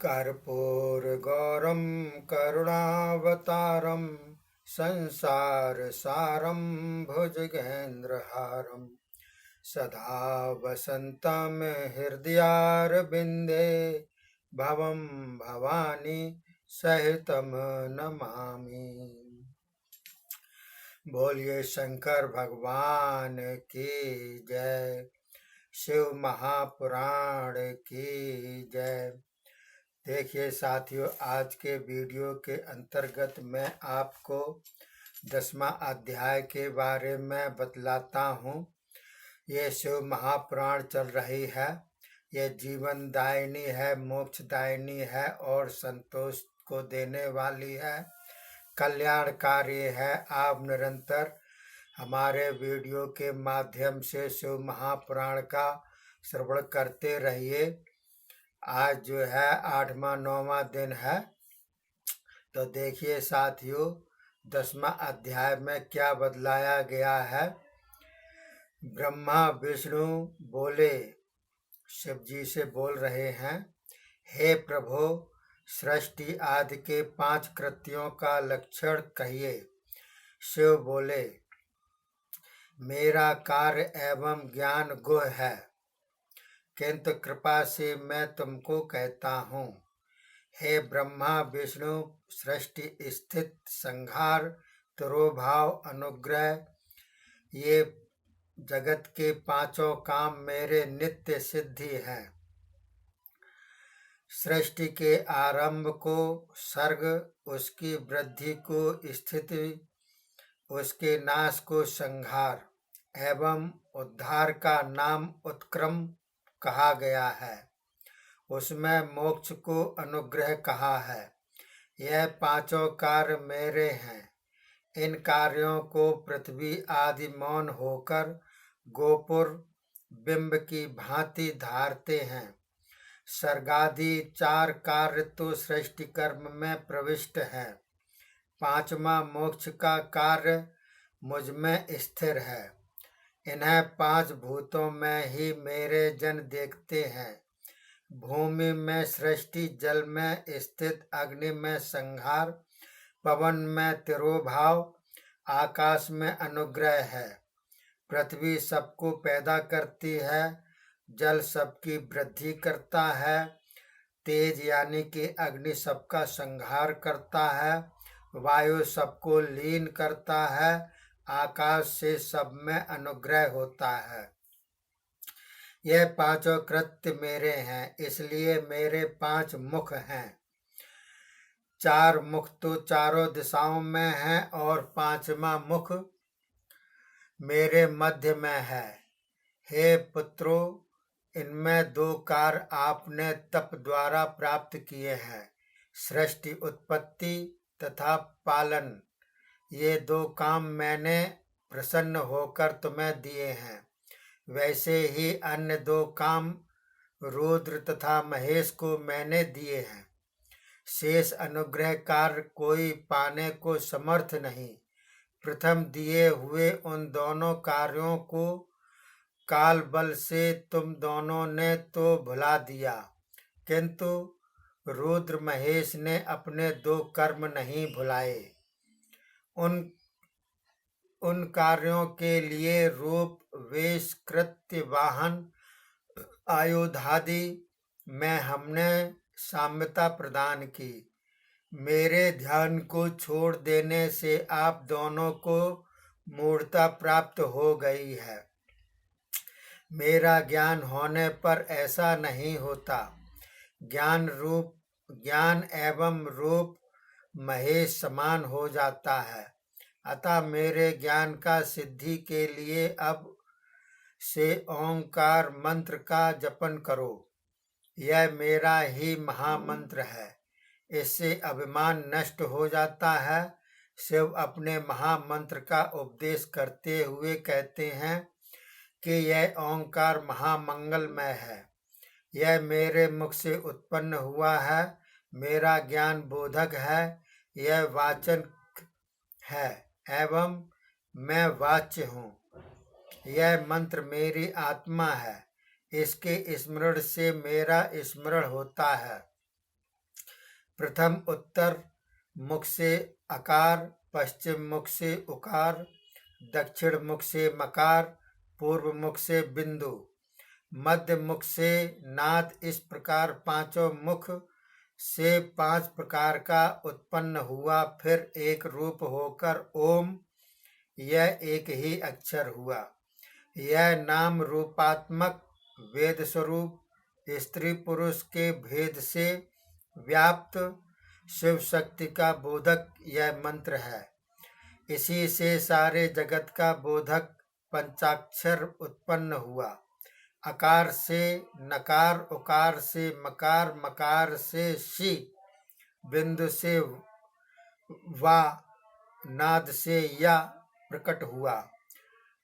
कर्पूरगौरं करुणावतारं संसारसारं भुजगेन्द्रहारं सदा वसन्तं हृदयारविन्दे भवं भवानी सहितं नमामि। बोलिए शंकर भगवान की जय, शिव महापुराण की जय। देखिए साथियों, आज के वीडियो के अंतर्गत मैं आपको 10वां अध्याय के बारे में बतलाता हूँ। ये शिव महापुराण चल रही है। ये जीवनदायिनी है, मोक्षदायिनी है और संतोष को देने वाली है, कल्याणकारी है। आप निरंतर हमारे वीडियो के माध्यम से शिव महापुराण का श्रवण करते रहिए। आज जो है 8वां 9वां दिन है। तो देखिए साथियों, 10वां अध्याय में क्या बदलाया गया है। ब्रह्मा विष्णु बोले, शिव जी से बोल रहे हैं, हे प्रभु, सृष्टि आदि के 5 कृत्यों का लक्षण कहिए। शिव बोले, मेरा कार्य एवं ज्ञान गुह है, किंतु कृपा से मैं तुमको कहता हूँ। हे ब्रह्मा विष्णु, सृष्टि स्थित संहार तिरोभाव अनुग्रह, ये जगत के 5 काम मेरे नित्य सिद्धि हैं। सृष्टि के आरंभ को सर्ग, उसकी वृद्धि को स्थिति, उसके नाश को संहार एवं उद्धार का नाम उत्क्रम कहा गया है। उसमें मोक्ष को अनुग्रह कहा है। यह 5 कार्य मेरे हैं। इन कार्यों को पृथ्वी आदि मौन होकर गोपुर बिंब की भांति धारते हैं। सर्गादि 4 कार्य तो सृष्टि कर्म में प्रविष्ट है। 5वां मोक्ष का कार्य मुझ में स्थिर है। इन्हें 5 भूतों में ही मेरे जन देखते हैं। भूमि में सृष्टि, जल में स्थित, अग्नि में संहार, पवन में तिरोभाव, आकाश में अनुग्रह है। पृथ्वी सबको पैदा करती है, जल सबकी वृद्धि करता है, तेज यानी कि अग्नि सबका संहार करता है, वायु सबको लीन करता है, आकाश से सब में अनुग्रह होता है। यह 5 कृत्य मेरे हैं, इसलिए मेरे 5 मुख हैं। 4 मुख तो चारों दिशाओं में है और 5वां मुख मेरे मध्य में है। हे पुत्रों, इनमें 2 कार्य आपने तप द्वारा प्राप्त किए हैं, सृष्टि उत्पत्ति तथा पालन। ये 2 काम मैंने प्रसन्न होकर तुम्हें दिए हैं। वैसे ही अन्य 2 काम रुद्र तथा महेश को मैंने दिए हैं। शेष अनुग्रह कार्य कोई पाने को समर्थ नहीं। प्रथम दिए हुए उन दोनों कार्यों को काल बल से तुम दोनों ने तो भुला दिया, किंतु रुद्र महेश ने अपने 2 कर्म नहीं भुलाए। उन कार्यों के लिए रूप, वेश, कृत्य, वाहन, आयुधादि में हमने साम्यता प्रदान की। मेरे ध्यान को छोड़ देने से आप दोनों को मूढ़ता प्राप्त हो गई है। मेरा ज्ञान होने पर ऐसा नहीं होता। ज्ञान एवं रूप महेश समान हो जाता है। अतः मेरे ज्ञान का सिद्धि के लिए अब से ओंकार मंत्र का जपन करो। यह मेरा ही महामंत्र है। इससे अभिमान नष्ट हो जाता है। शिव अपने महामंत्र का उपदेश करते हुए कहते हैं कि यह ओंकार महामंगलमय है। यह मेरे मुख से उत्पन्न हुआ है। मेरा ज्ञान बोधक है। यह वाचन है एवं मैं वाच्य हूँ। यह मंत्र मेरी आत्मा है। इसके स्मरण से मेरा स्मरण होता है। प्रथम उत्तर मुख से अकार, पश्चिम मुख से उकार, दक्षिण मुख से मकार, पूर्व मुख से बिंदु, मध्य मुख से नाद। इस प्रकार पांचों मुख से 5 प्रकार का उत्पन्न हुआ। फिर एक रूप होकर ओम, यह एक ही अक्षर हुआ। यह नाम रूपात्मक वेद स्वरूप स्त्री पुरुष के भेद से व्याप्त शिव शक्ति का बोधक यह मंत्र है। इसी से सारे जगत का बोधक पंचाक्षर उत्पन्न हुआ। अकार से नकार, उकार से मकार, मकार से शी, बिंदु से वा, नाद से या प्रकट हुआ।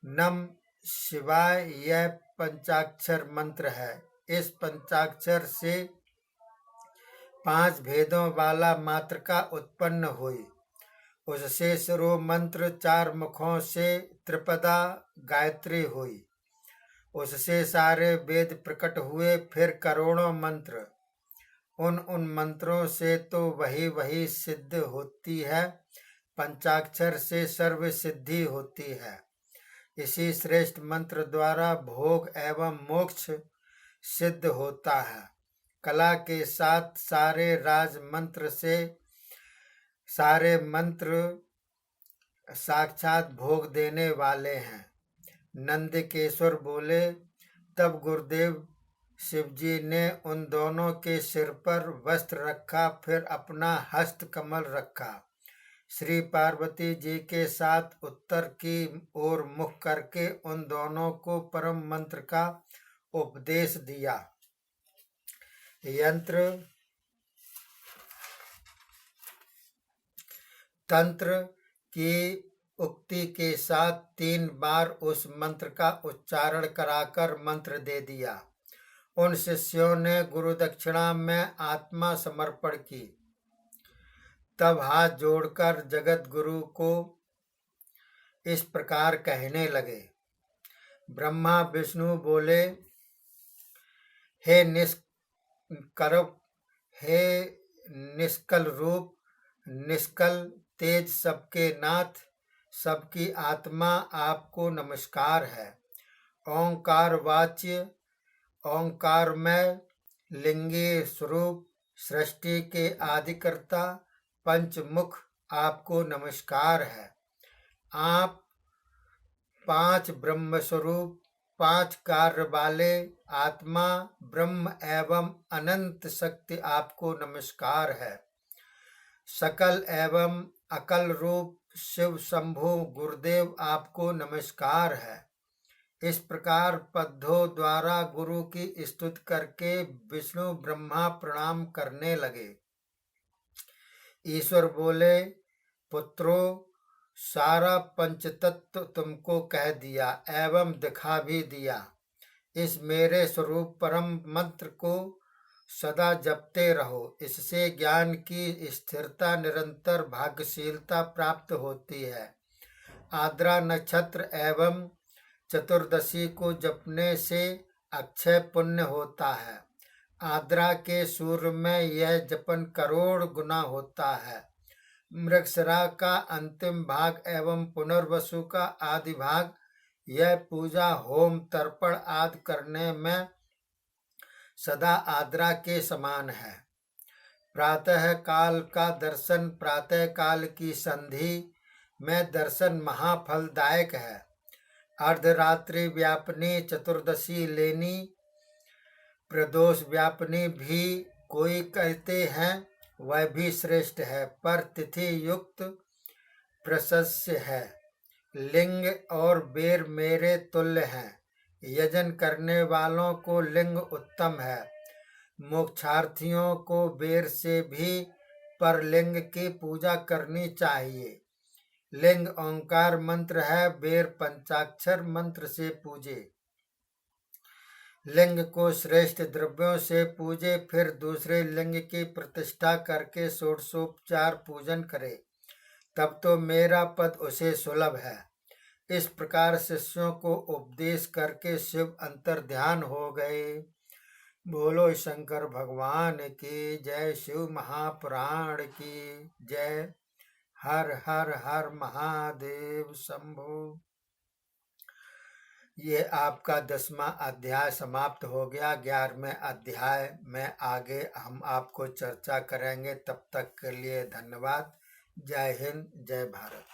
नम शिवाय यह पंचाक्षर मंत्र है। इस पंचाक्षर से 5 भेदों वाला मातृका उत्पन्न हुई। उससे शुरू मंत्र 4 मुखों से त्रिपदा गायत्री हुई। उससे सारे वेद प्रकट हुए। फिर करोड़ों मंत्र, उन मंत्रों से तो वही सिद्ध होती है। पंचाक्षर से सर्व सिद्धि होती है। इसी श्रेष्ठ मंत्र द्वारा भोग एवं मोक्ष सिद्ध होता है। कला के साथ सारे राज मंत्र से सारे मंत्र साक्षात भोग देने वाले हैं। नंदकेश्वर बोले, तब गुरुदेव शिवजी ने उन दोनों के सिर पर वस्त्र रखा, फिर अपना हस्त कमल रखा। श्री पार्वती जी के साथ उत्तर की ओर मुख करके उन दोनों को परम मंत्र का उपदेश दिया। यंत्र तंत्र की उक्ति के साथ 3 बार उस मंत्र का उच्चारण कराकर मंत्र दे दिया। उन शिष्यों ने गुरु दक्षिणा में आत्मा समर्पण की। तब हाथ जोड़कर जगत गुरु को इस प्रकार कहने लगे। ब्रह्मा विष्णु बोले, हे निष्कल रूप, निष्कल तेज, सबके नाथ, सबकी आत्मा, आपको नमस्कार है। ओंकार वाच्य, ओंकारमय, लिंगीय स्वरूप, सृष्टि के आदिकर्ता, पंचमुख, आपको नमस्कार है। आप 5 ब्रह्म स्वरूप, 5 कार्य वाले आत्मा, ब्रह्म एवं अनंत शक्ति, आपको नमस्कार है। सकल एवं अकल रूप शिव शंभु गुरुदेव, आपको नमस्कार है। इस प्रकार पद्धों द्वारा गुरु की स्तुति करके विष्णु ब्रह्मा प्रणाम करने लगे। ईश्वर बोले, पुत्रों, सारा पंचतत्व तुमको कह दिया एवं दिखा भी दिया। इस मेरे स्वरूप परम मंत्र को सदा जपते रहो। इससे ज्ञान की स्थिरता, निरंतर भाग्यशीलता प्राप्त होती है। आद्रा नक्षत्र एवं चतुर्दशी को जपने से अक्षय पुण्य होता है। आद्रा के सूर्य में यह जपन करोड़ गुना होता है। मृगशिरा का अंतिम भाग एवं पुनर्वसु का आदि भाग, यह पूजा होम तर्पण आदि करने में सदा आद्रा के समान है। प्रातः काल का दर्शन, प्रातः काल की संधि में दर्शन महाफलदायक है। अर्धरात्रि व्यापनी चतुर्दशी लेनी, प्रदोष व्यापनी भी कोई कहते हैं, वह भी श्रेष्ठ है, पर तिथि युक्त प्रशस्य है। लिंग और बेर मेरे तुल्य हैं। यजन करने वालों को लिंग उत्तम है। मोक्षार्थियों को बेर से भी पर लिंग की पूजा करनी चाहिए। लिंग ओंकार मंत्र है, बेर पंचाक्षर मंत्र से पूजे। लिंग को श्रेष्ठ द्रव्यों से पूजे, फिर दूसरे लिंग की प्रतिष्ठा करके षोडशोपचार पूजन करे, तब तो मेरा पद उसे सुलभ है। इस प्रकार शिष्यों को उपदेश करके शिव अंतर ध्यान हो गए। बोलो शंकर भगवान की जय। शिव महापुराण की जय। हर हर हर महादेव शंभु। ये आपका 10वां अध्याय समाप्त हो गया। 11वें अध्याय में आगे हम आपको चर्चा करेंगे। तब तक के लिए धन्यवाद। जय हिंद, जय भारत।